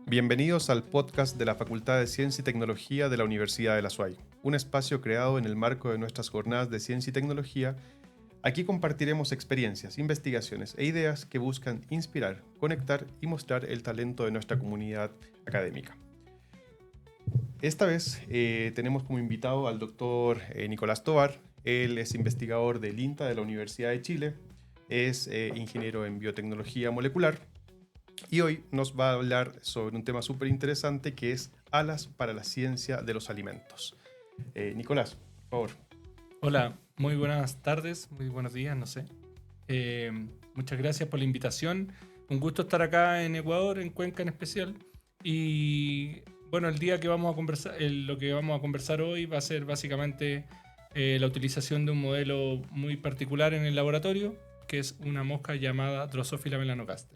Bienvenidos al podcast de la Facultad de Ciencia y Tecnología de la Universidad de la SUAY, un espacio creado en el marco de nuestras jornadas de ciencia y tecnología. Aquí compartiremos experiencias, investigaciones e ideas que buscan inspirar, conectar y mostrar el talento de nuestra comunidad académica. Esta vez tenemos como invitado al doctor Nicolás Tovar. Él es investigador del INTA de la Universidad de Chile, es ingeniero en biotecnología molecular y hoy nos va a hablar sobre un tema súper interesante que es alas para la ciencia de los alimentos. Nicolás, por favor. Hola, muy buenas tardes, muy buenos días, no sé. Muchas gracias por la invitación. Un gusto estar acá en Ecuador, en Cuenca en especial. Y bueno, el día que vamos a conversar, lo que vamos a conversar hoy va a ser básicamente la utilización de un modelo muy particular en el laboratorio, que es una mosca llamada Drosophila melanogaster.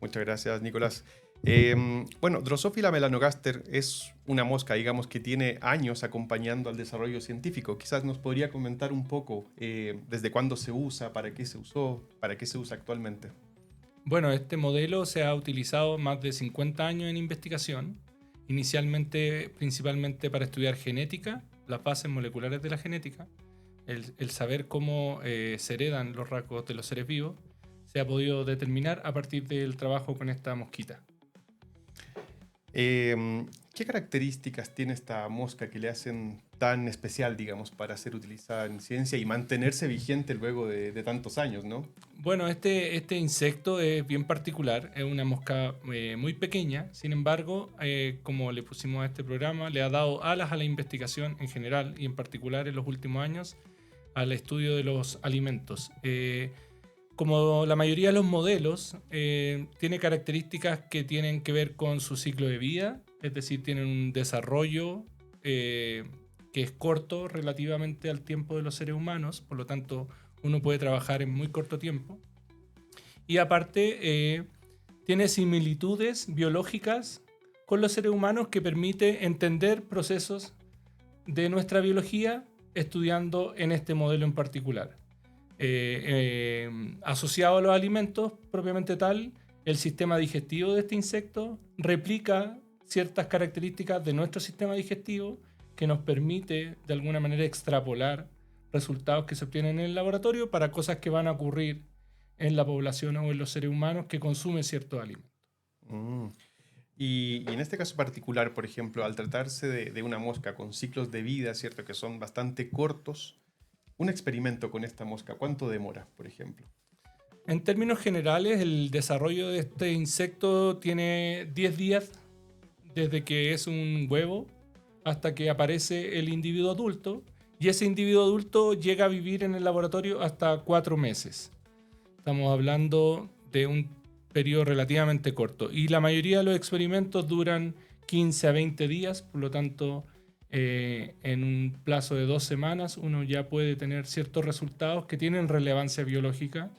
Muchas gracias, Nicolás. Drosophila melanogaster es una mosca, digamos, que tiene años acompañando al desarrollo científico. Quizás nos podría comentar un poco desde cuándo se usa, para qué se usó, para qué se usa actualmente. Bueno, este modelo se ha utilizado más de 50 años en investigación, inicialmente principalmente para estudiar genética, las bases moleculares de la genética, el saber cómo se heredan los rasgos de los seres vivos, se ha podido determinar a partir del trabajo con esta mosquita. ¿Qué características tiene esta mosca que le hacen tan especial, digamos, para ser utilizada en ciencia y mantenerse vigente luego de tantos años, ¿no? Bueno, este insecto es bien particular, es una mosca muy pequeña, sin embargo, como le pusimos a este programa, le ha dado alas a la investigación en general y en particular en los últimos años al estudio de los alimentos. Como la mayoría de los modelos, tiene características que tienen que ver con su ciclo de vida, es decir, tienen un desarrollo que es corto relativamente al tiempo de los seres humanos, por lo tanto uno puede trabajar en muy corto tiempo. Y aparte, tiene similitudes biológicas con los seres humanos que permite entender procesos de nuestra biología estudiando en este modelo en particular. Asociado a los alimentos propiamente tal, el sistema digestivo de este insecto replica ciertas características de nuestro sistema digestivo que nos permite de alguna manera extrapolar resultados que se obtienen en el laboratorio para cosas que van a ocurrir en la población o en los seres humanos que consumen ciertos alimentos. Mm. Y en este caso particular, por ejemplo, al tratarse de una mosca con ciclos de vida, ¿cierto? Que son bastante cortos, un experimento con esta mosca, ¿cuánto demora, por ejemplo? En términos generales, el desarrollo de este insecto tiene 10 días desde que es un huevo hasta que aparece el individuo adulto, y ese individuo adulto llega a vivir en el laboratorio hasta 4 meses. Estamos hablando de un periodo relativamente corto y la mayoría de los experimentos duran 15 a 20 días, por lo tanto en un plazo de 2 semanas uno ya puede tener ciertos resultados que tienen relevancia biológica,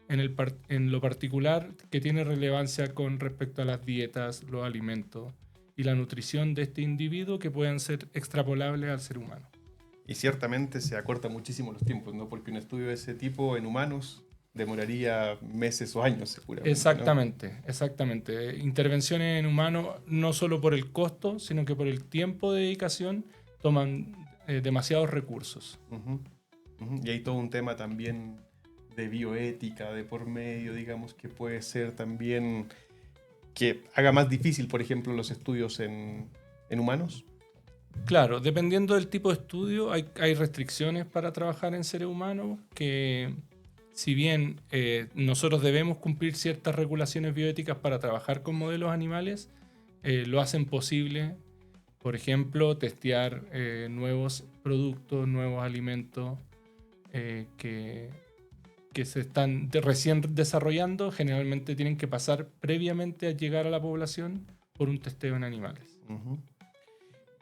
en lo particular que tiene relevancia con respecto a las dietas, los alimentos y la nutrición de este individuo que pueden ser extrapolables al ser humano. Y ciertamente se acorta muchísimo los tiempos, ¿no? Porque un estudio de ese tipo en humanos demoraría meses o años, seguramente, ¿no? Exactamente. Intervenciones en humanos, no solo por el costo, sino que por el tiempo de dedicación, toman demasiados recursos. Ujú, ujú. Y hay todo un tema también de bioética de por medio, digamos, que puede ser también que haga más difícil, por ejemplo, los estudios en humanos. Claro, dependiendo del tipo de estudio, hay restricciones para trabajar en seres humanos que, si bien nosotros debemos cumplir ciertas regulaciones bioéticas para trabajar con modelos animales, lo hacen posible. Por ejemplo, testear nuevos productos, nuevos alimentos que se están recién desarrollando, generalmente tienen que pasar previamente a llegar a la población por un testeo en animales. Ujú.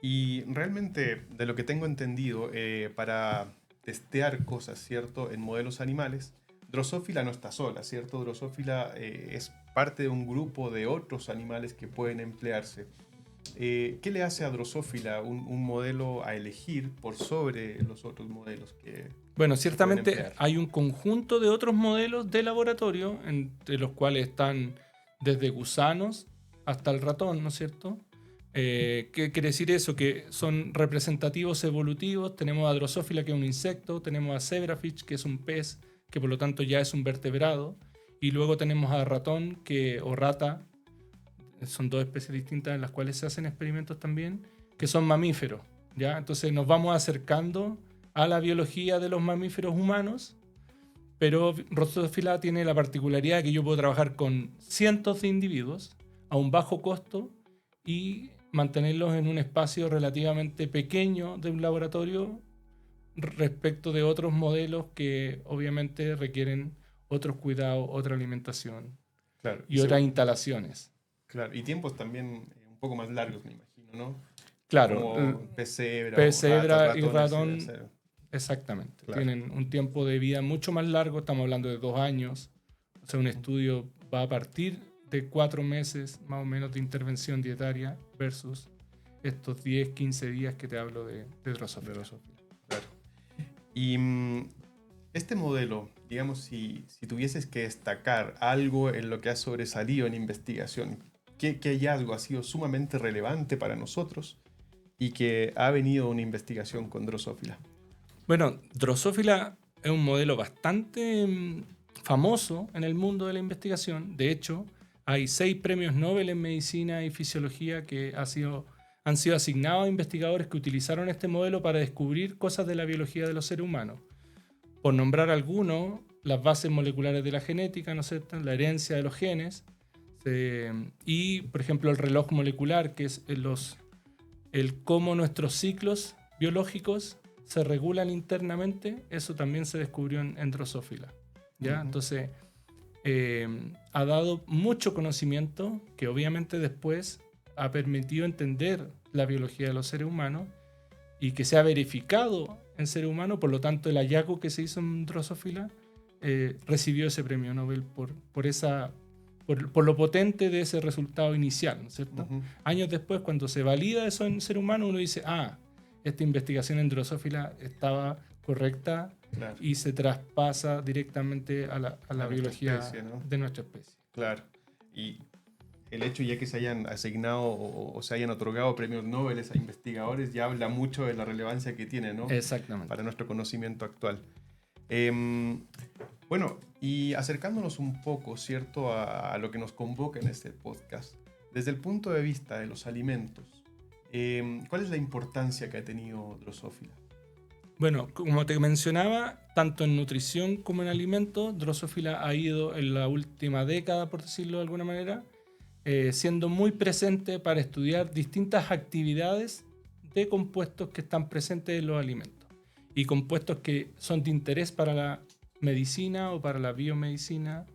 Y realmente, de lo que tengo entendido, para testear cosas, ¿cierto? En modelos animales, Drosophila no está sola, ¿cierto? Drosophila es parte de un grupo de otros animales que pueden emplearse. ¿Qué le hace a Drosophila un modelo a elegir por sobre los otros modelos que Bueno, se pueden ciertamente emplear? hay un conjunto de otros modelos de laboratorio, entre los cuales están desde gusanos hasta el ratón, ¿no es cierto? ¿Qué quiere decir eso? Que son representativos evolutivos. Tenemos a Drosophila, que es un insecto, tenemos a Zebrafish, que es un pez, que por lo tanto ya es un vertebrado, y luego tenemos a ratón o rata, son dos especies distintas en las cuales se hacen experimentos también, que son mamíferos, ¿ya? Entonces nos vamos acercando a la biología de los mamíferos humanos, pero Drosophila tiene la particularidad de que yo puedo trabajar con cientos de individuos a un bajo costo y mantenerlos en un espacio relativamente pequeño de un laboratorio respecto de otros modelos que obviamente requieren otros cuidados, otra alimentación, Claro, y otras instalaciones. Claro, y tiempos también un poco más largos, me imagino, ¿no? Claro, Como pez cebra pez, o ratas, cebra y ratones. ratón, exactamente. Claro. Tienen un tiempo de vida mucho más largo, estamos hablando de 2 años. O sea, un estudio va a partir de 4 meses más o menos de intervención dietaria versus estos 10, 15 días que te hablo de Drosophila. Claro. Y este modelo, digamos, si tuvieses que destacar algo en lo que ha sobresalido en investigación, ¿qué hallazgo ha sido sumamente relevante para nosotros y que ha venido una investigación con Drosophila? Bueno, Drosophila es un modelo bastante famoso en el mundo de la investigación. De hecho, hay 6 premios Nobel en medicina y fisiología que han sido asignados a investigadores que utilizaron este modelo para descubrir cosas de la biología de los seres humanos. Por nombrar algunos, las bases moleculares de la genética, ¿no es cierto?, la herencia de los genes, y, por ejemplo, el reloj molecular, que es el cómo nuestros ciclos biológicos se regulan internamente. Eso también se descubrió en Drosophila, ¿ya? Entonces, ha dado mucho conocimiento que obviamente después ha permitido entender la biología de los seres humanos y que se ha verificado en seres humanos. Por lo tanto, el hallazgo que se hizo en Drosophila recibió ese premio Nobel por lo potente de ese resultado inicial, ¿no es cierto? Años después, cuando se valida eso en ser humano, uno dice, esta investigación en Drosophila estaba correcta, claro, y se traspasa directamente a la biología especie, ¿no?, de nuestra especie. Claro. Y el hecho ya que se hayan asignado o se hayan otorgado premios Nobel a investigadores ya habla mucho de la relevancia que tiene, ¿no?, exactamente, para nuestro conocimiento actual. Bueno, y acercándonos un poco, ¿cierto?, a lo que nos convoca en este podcast, desde el punto de vista de los alimentos, ¿cuál es la importancia que ha tenido Drosophila? Bueno, como te mencionaba, tanto en nutrición como en alimentos, Drosophila ha ido en la última década, por decirlo de alguna manera, siendo muy presente para estudiar distintas actividades de compuestos que están presentes en los alimentos y compuestos que son de interés para la medicina o para la biomedicina,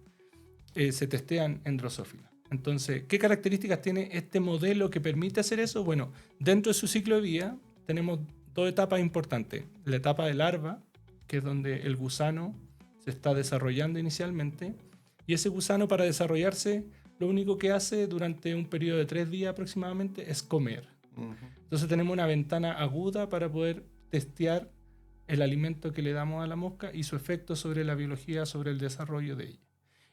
se testean en Drosophila. Entonces, ¿qué características tiene este modelo que permite hacer eso? Bueno, dentro de su ciclo de vida tenemos 2 etapas importantes. La etapa de larva, que es donde el gusano se está desarrollando inicialmente, y ese gusano, para desarrollarse, lo único que hace durante un periodo de 3 días aproximadamente es comer. Entonces tenemos una ventana aguda para poder testear el alimento que le damos a la mosca y su efecto sobre la biología, sobre el desarrollo de ella.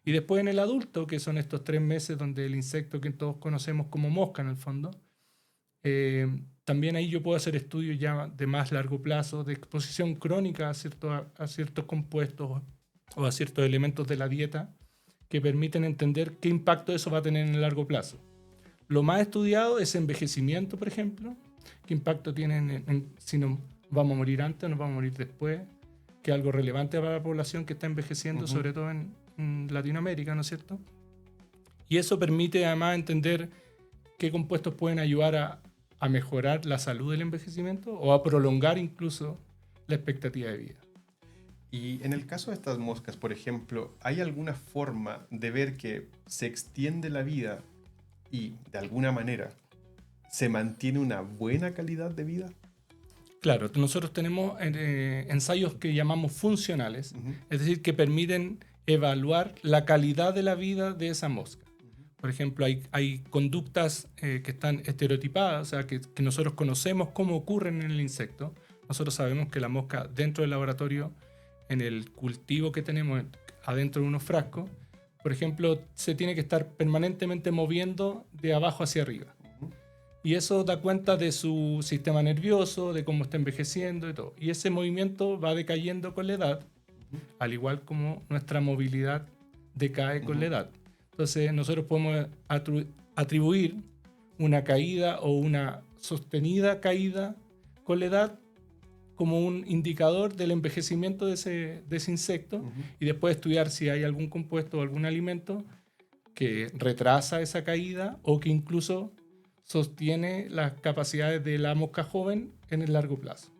Y después en el adulto, que son estos 3 meses donde el insecto que todos conocemos como mosca en el fondo, también ahí yo puedo hacer estudios ya de más largo plazo, de exposición crónica a ciertos compuestos o a ciertos elementos de la dieta que permiten entender qué impacto eso va a tener en el largo plazo. Lo más estudiado es envejecimiento, por ejemplo. ¿Qué impacto tiene si nos vamos a morir antes o nos vamos a morir después? Que es algo relevante para la población que está envejeciendo, sobre todo en Latinoamérica, ¿no es cierto? Y eso permite además entender qué compuestos pueden ayudar a mejorar la salud del envejecimiento o a prolongar incluso la expectativa de vida. Y en el caso de estas moscas, por ejemplo, ¿hay alguna forma de ver que se extiende la vida y, de alguna manera, se mantiene una buena calidad de vida? Claro, nosotros tenemos ensayos que llamamos funcionales, es decir, que permiten evaluar la calidad de la vida de esa mosca. Por ejemplo, hay conductas que están estereotipadas, o sea, que nosotros conocemos cómo ocurren en el insecto. Nosotros sabemos que la mosca, dentro del laboratorio, en el cultivo que tenemos adentro de unos frascos, por ejemplo, se tiene que estar permanentemente moviendo de abajo hacia arriba. Y eso da cuenta de su sistema nervioso, de cómo está envejeciendo y todo. Y ese movimiento va decayendo con la edad, al igual como nuestra movilidad decae con la edad. Entonces nosotros podemos atribuir una caída o una sostenida caída con la edad como un indicador del envejecimiento de ese insecto, y después estudiar si hay algún compuesto o algún alimento que retrasa esa caída o que incluso sostiene las capacidades de la mosca joven en el largo plazo.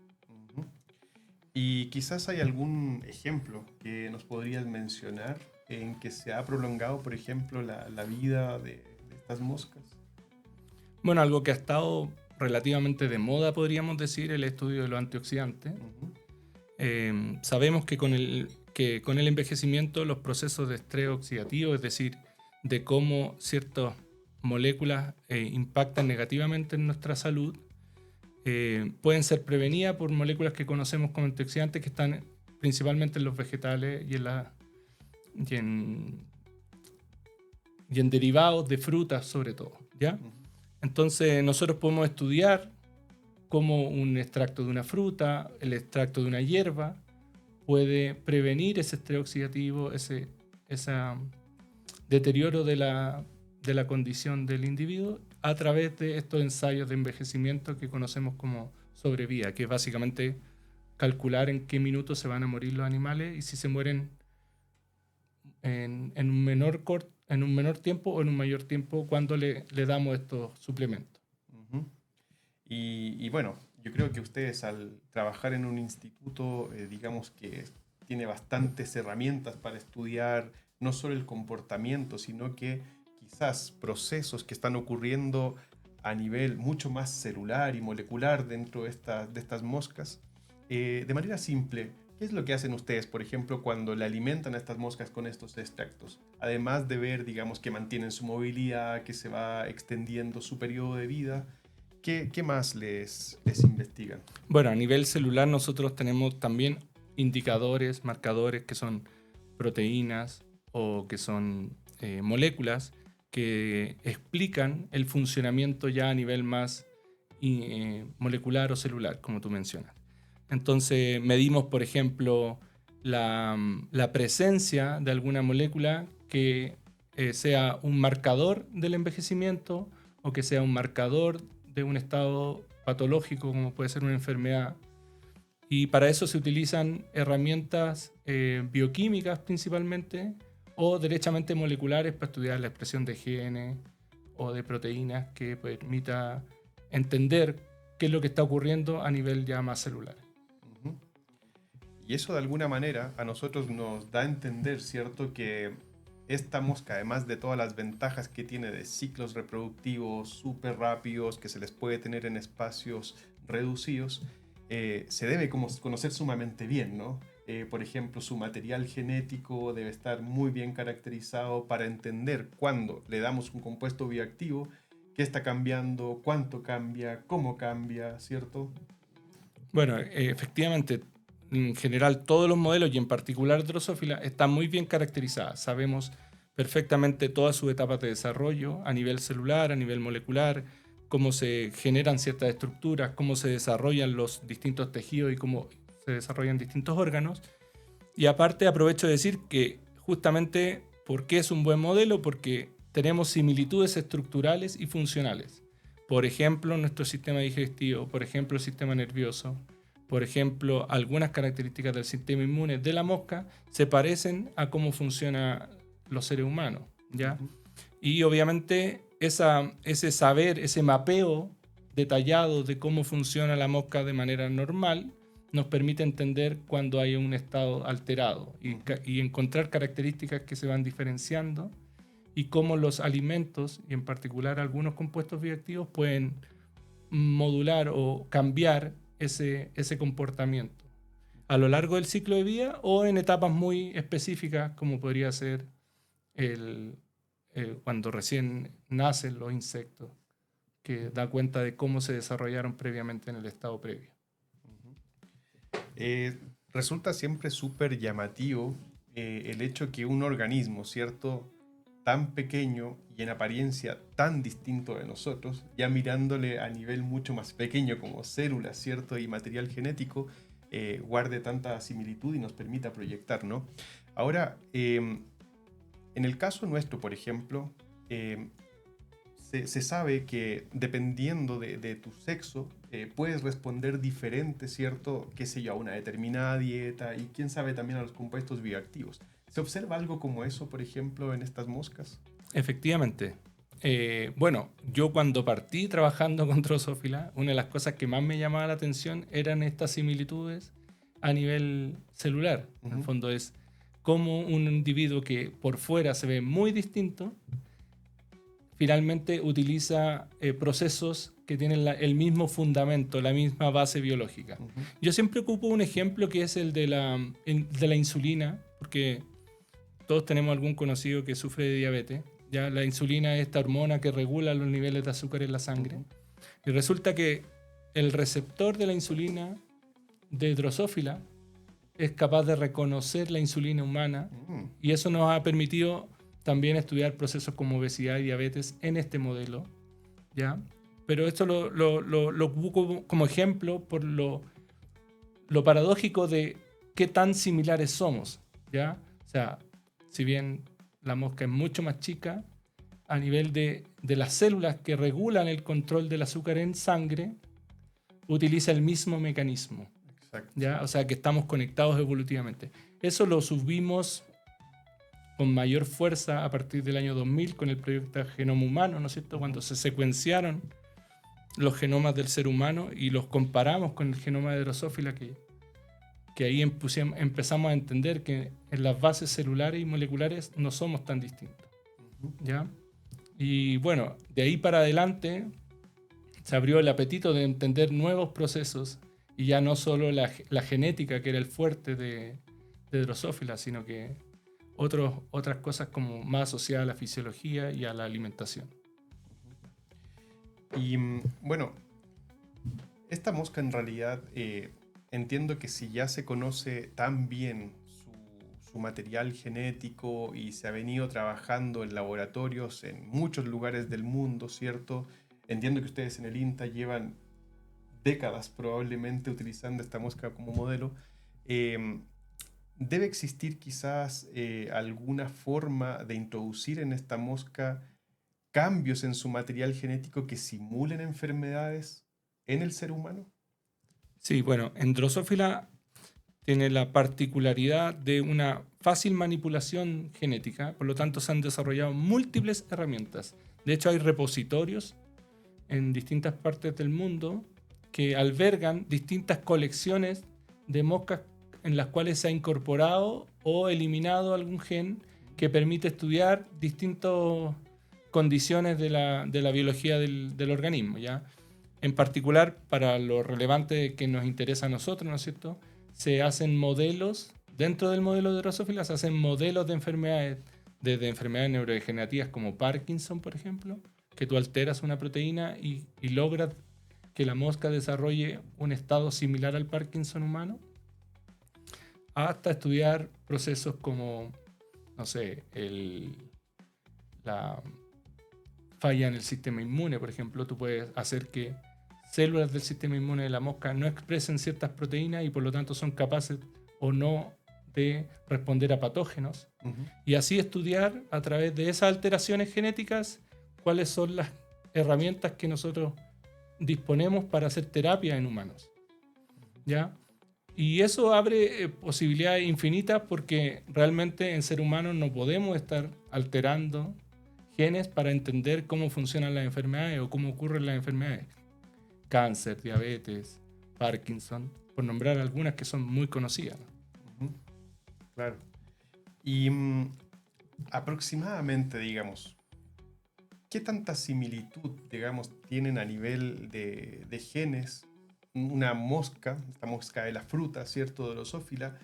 Y quizás hay algún ejemplo que nos podrías mencionar en que se ha prolongado, por ejemplo, la vida de estas moscas. Bueno, algo que ha estado relativamente de moda, podríamos decir, el estudio de los antioxidantes. Sabemos que con el envejecimiento los procesos de estrés oxidativo, es decir, de cómo ciertas moléculas impactan negativamente en nuestra salud, pueden ser prevenidas por moléculas que conocemos como antioxidantes, que están principalmente en los vegetales y en derivados de frutas sobre todo, ¿ya? Entonces nosotros podemos estudiar cómo un extracto de una fruta, el extracto de una hierba, puede prevenir ese estrés oxidativo, ese deterioro de la condición del individuo a través de estos ensayos de envejecimiento que conocemos como sobrevida, que es básicamente calcular en qué minutos se van a morir los animales y si se mueren en un menor tiempo o en un mayor tiempo cuando le damos estos suplementos. Y bueno, yo creo que ustedes al trabajar en un instituto, digamos que tiene bastantes herramientas para estudiar no solo el comportamiento, sino que quizás procesos que están ocurriendo a nivel mucho más celular y molecular dentro de estas moscas. De manera simple, ¿qué es lo que hacen ustedes, por ejemplo, cuando le alimentan a estas moscas con estos extractos? Además de ver, digamos, que mantienen su movilidad, que se va extendiendo su periodo de vida, ¿qué más les investigan? Bueno, a nivel celular nosotros tenemos también indicadores, marcadores que son proteínas o que son moléculas que explican el funcionamiento ya a nivel más molecular o celular, como tú mencionas. Entonces medimos, por ejemplo, la presencia de alguna molécula que sea un marcador del envejecimiento o que sea un marcador de un estado patológico como puede ser una enfermedad. Y para eso se utilizan herramientas bioquímicas principalmente o derechamente moleculares para estudiar la expresión de genes o de proteínas que permita entender qué es lo que está ocurriendo a nivel ya más celular. Y eso de alguna manera a nosotros nos da a entender, ¿cierto?, que esta mosca, además de todas las ventajas que tiene de ciclos reproductivos súper rápidos, que se les puede tener en espacios reducidos, se debe conocer sumamente bien, ¿no? Por ejemplo, su material genético debe estar muy bien caracterizado para entender cuándo le damos un compuesto bioactivo, qué está cambiando, cuánto cambia, cómo cambia, ¿cierto? Bueno, efectivamente, en general todos los modelos y en particular Drosophila están muy bien caracterizadas. Sabemos perfectamente todas sus etapas de desarrollo a nivel celular, a nivel molecular, cómo se generan ciertas estructuras, cómo se desarrollan los distintos tejidos y cómo se desarrollan distintos órganos. Y aparte aprovecho de decir que justamente, ¿por qué es un buen modelo? Porque tenemos similitudes estructurales y funcionales. Por ejemplo, nuestro sistema digestivo, por ejemplo, el sistema nervioso, por ejemplo, algunas características del sistema inmune de la mosca se parecen a cómo funcionan los seres humanos, ¿ya? Y obviamente ese saber, ese mapeo detallado de cómo funciona la mosca de manera normal nos permite entender cuando hay un estado alterado y encontrar características que se van diferenciando y cómo los alimentos, y en particular algunos compuestos bioactivos, pueden modular o cambiar ese comportamiento a lo largo del ciclo de vida o en etapas muy específicas como podría ser cuando recién nacen los insectos, que da cuenta de cómo se desarrollaron previamente en el estado previo. Resulta siempre súper llamativo el hecho que un organismo, ¿cierto?, tan pequeño y en apariencia tan distinto de nosotros, ya mirándole a nivel mucho más pequeño como células, ¿cierto?, y material genético, guarde tanta similitud y nos permita proyectar, ¿no? Ahora, en el caso nuestro, por ejemplo, se sabe que dependiendo de tu sexo, puedes responder diferente, ¿cierto? Qué sé yo, a una determinada dieta y quién sabe también a los compuestos bioactivos. ¿Se observa algo como eso, por ejemplo, en estas moscas? Efectivamente. Bueno, yo cuando partí trabajando con Drosophila, una de las cosas que más me llamaba la atención eran estas similitudes a nivel celular. En el fondo es cómo un individuo que por fuera se ve muy distinto, finalmente utiliza procesos que tienen el mismo fundamento, la misma base biológica. Yo siempre ocupo un ejemplo que es el de la insulina, porque todos tenemos algún conocido que sufre de diabetes. Ya la insulina es esta hormona que regula los niveles de azúcar en la sangre. Y resulta que el receptor de la insulina de Drosophila es capaz de reconocer la insulina humana y eso nos ha permitido también estudiar procesos como obesidad y diabetes en este modelo, ¿ya? Pero esto lo ocupo como ejemplo por lo paradójico de qué tan similares somos, ¿ya? O sea, si bien la mosca es mucho más chica, a nivel de las células que regulan el control del azúcar en sangre, utiliza el mismo mecanismo. Exacto. ¿Ya? O sea, que estamos conectados evolutivamente. Eso lo subimos con mayor fuerza a partir del año 2000 con el proyecto Genoma Humano, ¿no es cierto? Cuando se secuenciaron los genomas del ser humano y los comparamos con el genoma de Drosophila, que ahí empezamos a entender que en las bases celulares y moleculares no somos tan distintos, ¿ya? Y bueno, de ahí para adelante se abrió el apetito de entender nuevos procesos y ya no solo la genética, que era el fuerte de Drosophila, sino que otras cosas como más asociadas a la fisiología y a la alimentación. Y bueno, esta mosca en realidad entiendo que si ya se conoce tan bien su material genético y se ha venido trabajando en laboratorios en muchos lugares del mundo, ¿cierto? Entiendo que ustedes en el INTA llevan décadas probablemente utilizando esta mosca como modelo. ¿Debe existir quizás alguna forma de introducir en esta mosca cambios en su material genético que simulen enfermedades en el ser humano? Sí, bueno, en Drosophila tiene la particularidad de una fácil manipulación genética, por lo tanto se han desarrollado múltiples herramientas. De hecho, hay repositorios en distintas partes del mundo que albergan distintas colecciones de moscas en las cuales se ha incorporado o eliminado algún gen que permite estudiar distintas condiciones de la biología del organismo, ¿ya? En particular, para lo relevante que nos interesa a nosotros, ¿no es cierto?, se hacen modelos, dentro del modelo de Drosophila se hacen modelos de enfermedades, desde enfermedades neurodegenerativas como Parkinson, por ejemplo, que tú alteras una proteína y logras que la mosca desarrolle un estado similar al Parkinson humano, hasta estudiar procesos como, no sé, la falla en el sistema inmune, por ejemplo. Tú puedes hacer que células del sistema inmune de la mosca no expresen ciertas proteínas y por lo tanto son capaces o no de responder a patógenos. Y así estudiar a través de esas alteraciones genéticas cuáles son las herramientas que nosotros disponemos para hacer terapia en humanos, ¿ya? Y eso abre posibilidades infinitas porque realmente en ser humano no podemos estar alterando genes para entender cómo funcionan las enfermedades o cómo ocurren las enfermedades. Cáncer, diabetes, Parkinson, por nombrar algunas que son muy conocidas, ¿no? Claro. Y aproximadamente, digamos, ¿qué tanta similitud, digamos, tienen a nivel de genes una mosca, esta mosca de la fruta, ¿cierto?, Drosophila,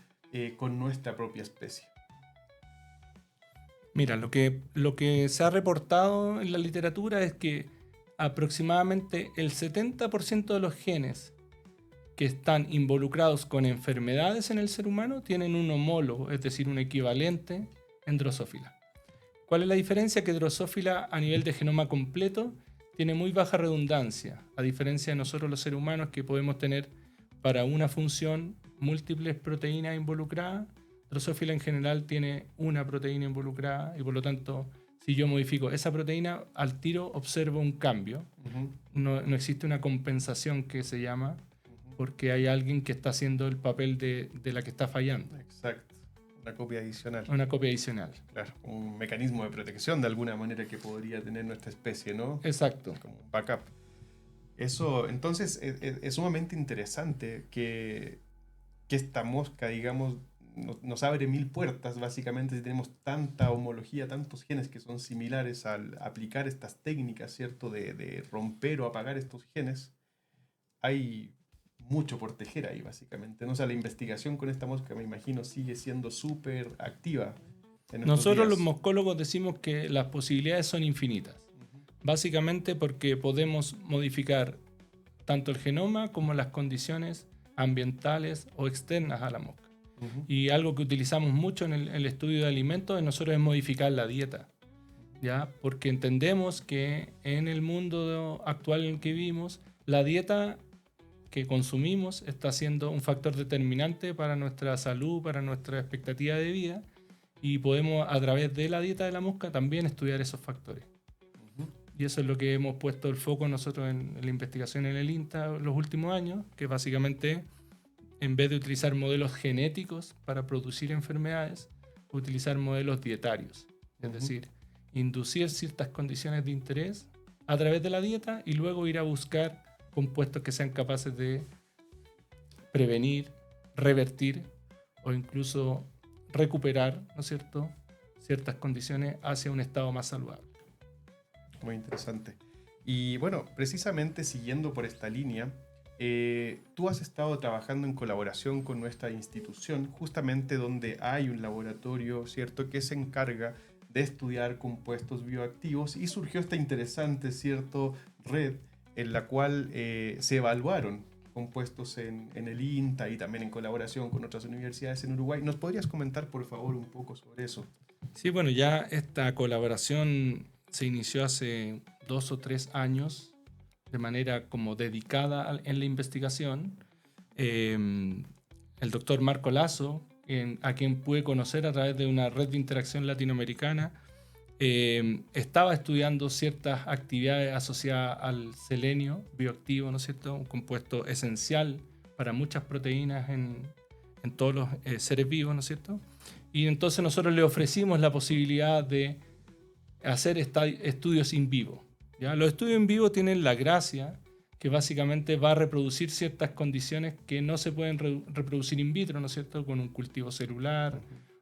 con nuestra propia especie? Mira, lo que se ha reportado en la literatura es que aproximadamente el 70% de los genes que están involucrados con enfermedades en el ser humano tienen un homólogo, es decir, un equivalente en Drosophila. ¿Cuál es la diferencia? Que Drosophila a nivel de genoma completo tiene muy baja redundancia, a diferencia de nosotros los seres humanos que podemos tener para una función múltiples proteínas involucradas. Drosophila en general tiene una proteína involucrada y por lo tanto si yo modifico esa proteína al tiro observo un cambio. No existe una compensación que se llama porque hay alguien que está haciendo el papel de la que está fallando. Exacto. Una copia adicional. Una copia adicional. Claro, un mecanismo de protección de alguna manera que podría tener nuestra especie, ¿no? Exacto. Como un backup. Eso, entonces, es sumamente interesante que esta mosca, digamos, nos abre mil puertas, básicamente, si tenemos tanta homología, tantos genes que son similares al aplicar estas técnicas, ¿cierto? De romper o apagar estos genes. Hay mucho por tejer ahí, básicamente, ¿no? O sea, la investigación con esta mosca, me imagino, sigue siendo súper activa en estos Nosotros días. los moscólogos decimos que las posibilidades son infinitas. Básicamente porque podemos modificar tanto el genoma como las condiciones ambientales o externas a la mosca. Y algo que utilizamos mucho en el estudio de alimentos de nosotros es modificar la dieta, ¿ya? Porque entendemos que en el mundo actual en el que vivimos, la dieta que consumimos está siendo un factor determinante para nuestra salud, para nuestra expectativa de vida, y podemos a través de la dieta de la mosca también estudiar esos factores. Y eso es lo que hemos puesto el foco nosotros en la investigación en el INTA los últimos años, que básicamente en vez de utilizar modelos genéticos para producir enfermedades, utilizar modelos dietarios, es decir, inducir ciertas condiciones de interés a través de la dieta y luego ir a buscar compuestos que sean capaces de prevenir, revertir o incluso recuperar, ¿no es cierto?, ciertas condiciones hacia un estado más saludable. Muy interesante. Y bueno, precisamente siguiendo por esta línea, tú has estado trabajando en colaboración con nuestra institución, justamente donde hay un laboratorio, ¿cierto?, que se encarga de estudiar compuestos bioactivos y surgió esta interesante, ¿cierto?, red en la cual se evaluaron compuestos en el INTA y también en colaboración con otras universidades en Uruguay. ¿Nos podrías comentar, por favor, un poco sobre eso? Sí, bueno, ya esta colaboración se inició hace 2 o 3 años de manera como dedicada en la investigación. El doctor Marco Lazo, a quien pude conocer a través de una red de interacción latinoamericana, estaba estudiando ciertas actividades asociadas al selenio bioactivo, ¿no es cierto? Un compuesto esencial para muchas proteínas en todos los seres vivos, ¿no es cierto? Y entonces nosotros le ofrecimos la posibilidad de hacer estudios in vivo, ¿ya? Los estudios in vivo tienen la gracia que básicamente va a reproducir ciertas condiciones que no se pueden reproducir in vitro, ¿no es cierto? Con un cultivo celular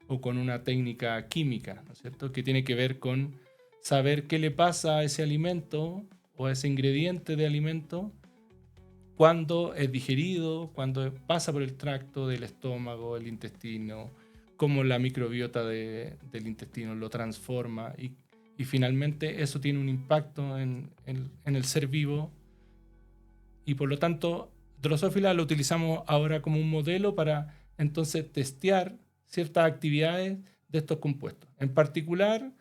o con una técnica química, ¿no es cierto?, que tiene que ver con saber qué le pasa a ese alimento o a ese ingrediente de alimento cuando es digerido, cuando pasa por el tracto del estómago, el intestino, cómo la microbiota del intestino lo transforma y finalmente eso tiene un impacto en el ser vivo y por lo tanto Drosophila lo utilizamos ahora como un modelo para entonces testear ciertas actividades de estos compuestos. En particular,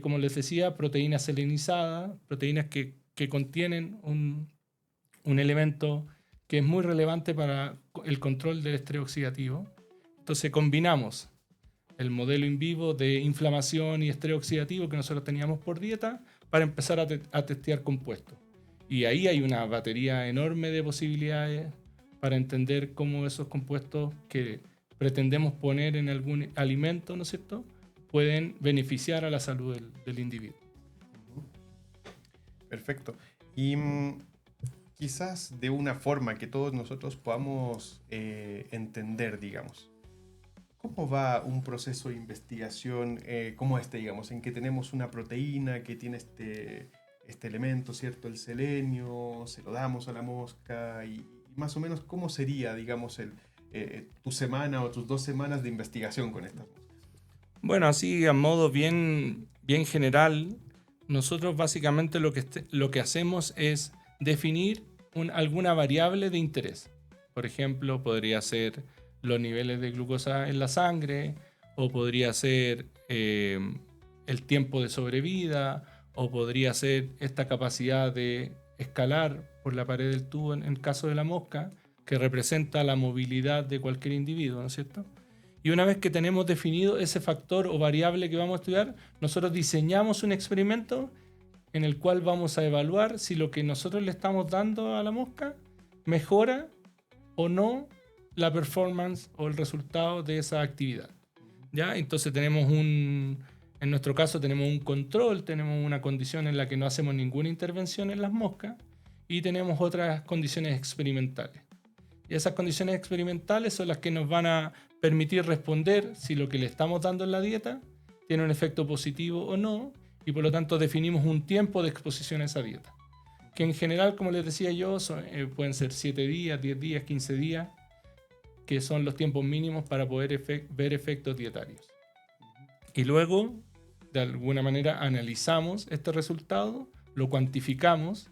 como les decía, proteínas selenizadas, proteínas que contienen un elemento que es muy relevante para el control del estrés oxidativo. Entonces combinamos el modelo in vivo de inflamación y estrés oxidativo que nosotros teníamos por dieta para empezar a testear compuestos. Y ahí hay una batería enorme de posibilidades para entender cómo esos compuestos que pretendemos poner en algún alimento, ¿no es cierto?, pueden beneficiar a la salud del individuo. Perfecto. Y quizás de una forma que todos nosotros podamos entender, digamos, ¿cómo va un proceso de investigación como digamos, en que tenemos una proteína que tiene este elemento, ¿cierto?, el selenio, se lo damos a la mosca y más o menos cómo sería, digamos, tu semana o tus 2 semanas de investigación con estas moscas? Bueno, así a modo bien general, nosotros básicamente lo que hacemos es definir alguna variable de interés. Por ejemplo, podría ser los niveles de glucosa en la sangre, o podría ser el tiempo de sobrevida, o podría ser esta capacidad de escalar por la pared del tubo en el caso de la mosca, que representa la movilidad de cualquier individuo, ¿no es cierto? Y una vez que tenemos definido ese factor o variable que vamos a estudiar, nosotros diseñamos un experimento en el cual vamos a evaluar si lo que nosotros le estamos dando a la mosca mejora o no la performance o el resultado de esa actividad. ¿Ya? Entonces en nuestro caso tenemos un control, tenemos una condición en la que no hacemos ninguna intervención en las moscas y tenemos otras condiciones experimentales. Y esas condiciones experimentales son las que nos van a permitir responder si lo que le estamos dando en la dieta tiene un efecto positivo o no, y por lo tanto definimos un tiempo de exposición a esa dieta. Que en general, como les decía yo, pueden ser 7 días, 10 días, 15 días, que son los tiempos mínimos para poder ver efectos dietarios. Y luego, de alguna manera, analizamos este resultado, lo cuantificamos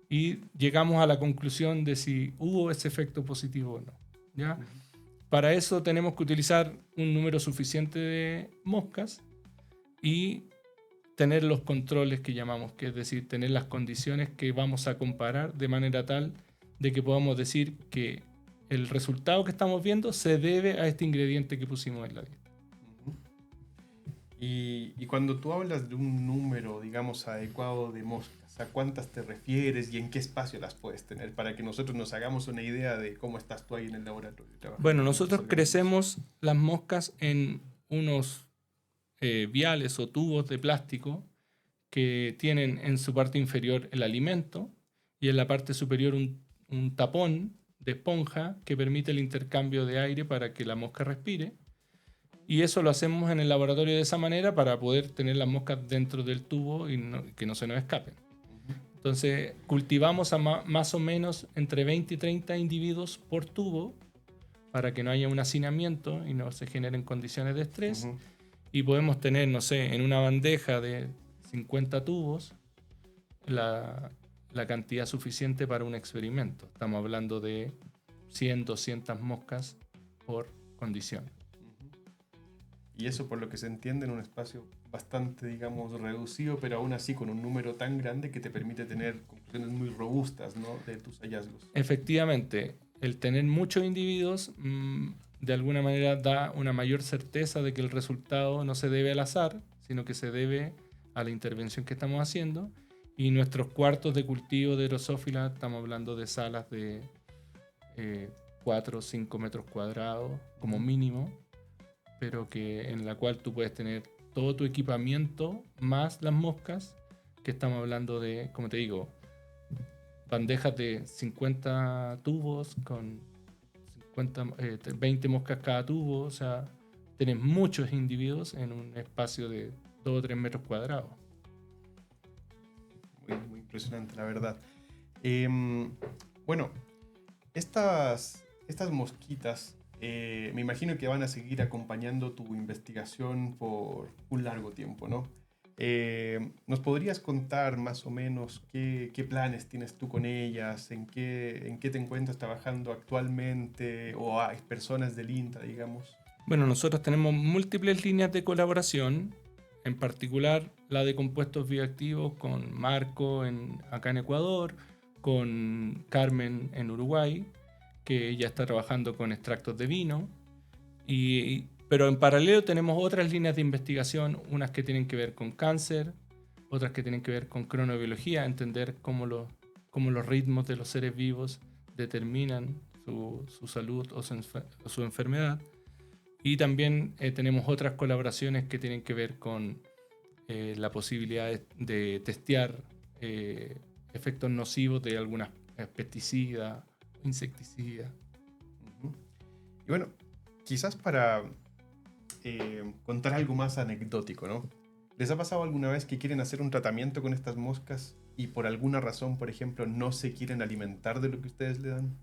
y llegamos a la conclusión de si hubo ese efecto positivo o no. ¿Ya? Para eso tenemos que utilizar un número suficiente de moscas y tener los controles que llamamos, que es decir, tener las condiciones que vamos a comparar de manera tal de que podamos decir que el resultado que estamos viendo se debe a este ingrediente que pusimos en la dieta. Y cuando tú hablas de un número, digamos, adecuado de moscas, ¿a cuántas te refieres y en qué espacio las puedes tener? Para que nosotros nos hagamos una idea de cómo estás tú ahí en el laboratorio. Bueno, nosotros crecemos las moscas en unos viales o tubos de plástico que tienen en su parte inferior el alimento y en la parte superior un tapón de esponja que permite el intercambio de aire para que la mosca respire. Y eso lo hacemos en el laboratorio de esa manera para poder tener las moscas dentro del tubo y que no se nos escapen. Entonces cultivamos a más o menos entre 20 y 30 individuos por tubo para que no haya un hacinamiento y no se generen condiciones de estrés. Y podemos tener, no sé, en una bandeja de 50 tubos la cantidad suficiente para un experimento. Estamos hablando de 100, 200 moscas por condición. Y eso, por lo que se entiende, en un espacio bastante, digamos, reducido, pero aún así con un número tan grande que te permite tener conclusiones muy robustas, ¿no?, de tus hallazgos. Efectivamente, el tener muchos individuos de alguna manera da una mayor certeza de que el resultado no se debe al azar, sino que se debe a la intervención que estamos haciendo. Y nuestros cuartos de cultivo de Drosophila, estamos hablando de salas de 4 o 5 metros cuadrados como mínimo, pero en la cual tú puedes tener todo tu equipamiento más las moscas, que estamos hablando de, como te digo, bandejas de 50 tubos con 20 moscas cada tubo. O sea, tenés muchos individuos en un espacio de 2 o 3 metros cuadrados. Muy, muy impresionante, la verdad. Bueno, estas mosquitas me imagino que van a seguir acompañando tu investigación por un largo tiempo, ¿no? ¿Nos podrías contar más o menos qué planes tienes tú con ellas? ¿En qué te encuentras trabajando actualmente? ¿O hay personas del INTA, digamos? Bueno, nosotros tenemos múltiples líneas de colaboración, en particular la de compuestos bioactivos con Marco acá en Ecuador, con Carmen en Uruguay, que ella está trabajando con extractos de vino, pero en paralelo tenemos otras líneas de investigación, unas que tienen que ver con cáncer, otras que tienen que ver con cronobiología, entender cómo los ritmos de los seres vivos determinan su salud o su enfermedad. Y también tenemos otras colaboraciones que tienen que ver con la posibilidad de testear efectos nocivos de algunas pesticidas, insecticidas. Y bueno, quizás para contar algo más anecdótico, ¿no? ¿Les ha pasado alguna vez que quieren hacer un tratamiento con estas moscas y por alguna razón, por ejemplo, no se quieren alimentar de lo que ustedes le dan?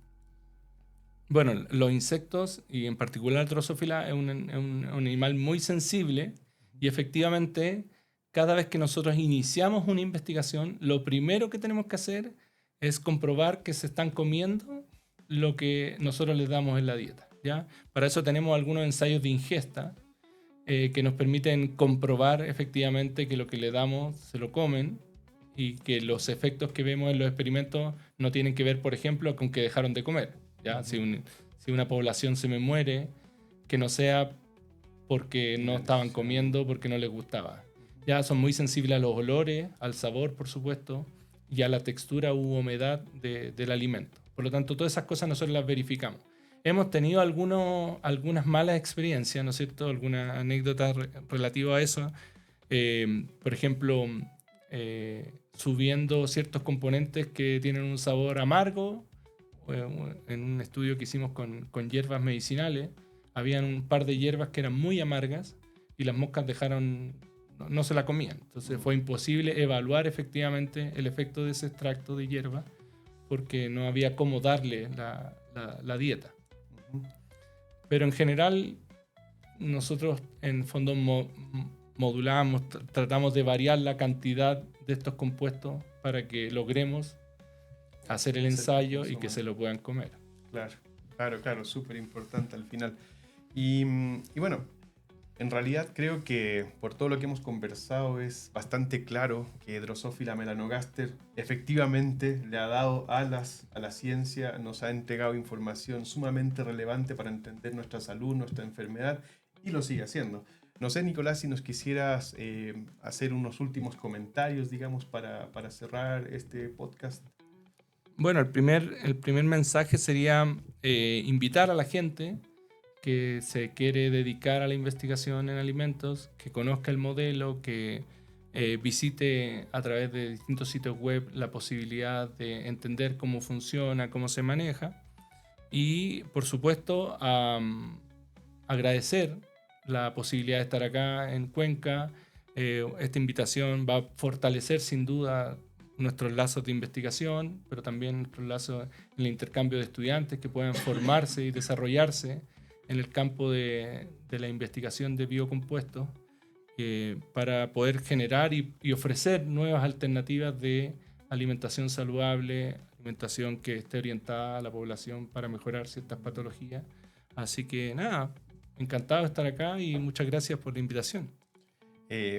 Bueno, los insectos, y en particular Drosophila, es un animal muy sensible, y efectivamente, cada vez que nosotros iniciamos una investigación, lo primero que tenemos que hacer es comprobar que se están comiendo lo que nosotros les damos en la dieta, ¿ya? Para eso tenemos algunos ensayos de ingesta que nos permiten comprobar efectivamente que lo que le damos se lo comen y que los efectos que vemos en los experimentos no tienen que ver, por ejemplo, con que dejaron de comer, ¿ya? Si una población se me muere, que no sea porque no estaban comiendo, porque no les gustaba. Ya son muy sensibles a los olores, al sabor, por supuesto, y a la textura u humedad del alimento. Por lo tanto, todas esas cosas nosotros las verificamos. Hemos tenido algunas malas experiencias, ¿no es cierto? Algunas anécdotas relativas a eso. Por ejemplo, subiendo ciertos componentes que tienen un sabor amargo. En un estudio que hicimos con hierbas medicinales, habían un par de hierbas que eran muy amargas y las moscas no se la comían. Entonces fue imposible evaluar efectivamente el efecto de ese extracto de hierba porque no había cómo darle la dieta. Pero en general nosotros en fondo modulamos, tratamos de variar la cantidad de estos compuestos para que logremos hacer el ensayo y que se lo puedan comer. Claro, súper importante al final. Y bueno, en realidad creo que por todo lo que hemos conversado es bastante claro que Drosophila melanogaster efectivamente le ha dado alas a la ciencia, nos ha entregado información sumamente relevante para entender nuestra salud, nuestra enfermedad, y lo sigue haciendo. No sé, Nicolás, si nos quisieras hacer unos últimos comentarios, digamos, para cerrar este podcast. Bueno, el primer mensaje sería invitar a la gente que se quiere dedicar a la investigación en alimentos, que conozca el modelo, que visite a través de distintos sitios web la posibilidad de entender cómo funciona, cómo se maneja. Y, por supuesto, agradecer la posibilidad de estar acá en Cuenca. Esta invitación va a fortalecer sin duda nuestros lazos de investigación, pero también nuestros lazos en el intercambio de estudiantes que puedan formarse y desarrollarse en el campo de la investigación de biocompuestos para poder generar y ofrecer nuevas alternativas de alimentación saludable, alimentación que esté orientada a la población para mejorar ciertas patologías. Así que nada, encantado de estar acá y muchas gracias por la invitación.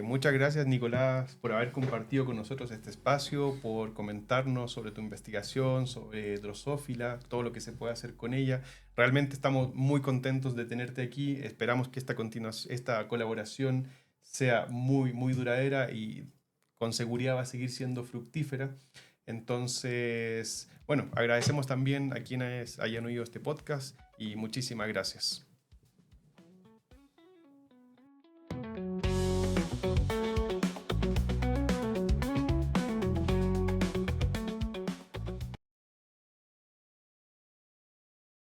Muchas gracias, Nicolás, por haber compartido con nosotros este espacio, por comentarnos sobre tu investigación, sobre Drosophila, todo lo que se puede hacer con ella. Realmente estamos muy contentos de tenerte aquí. Esperamos que esta colaboración sea muy, muy duradera y con seguridad va a seguir siendo fructífera. Entonces, bueno, agradecemos también a quienes hayan oído este podcast y muchísimas gracias.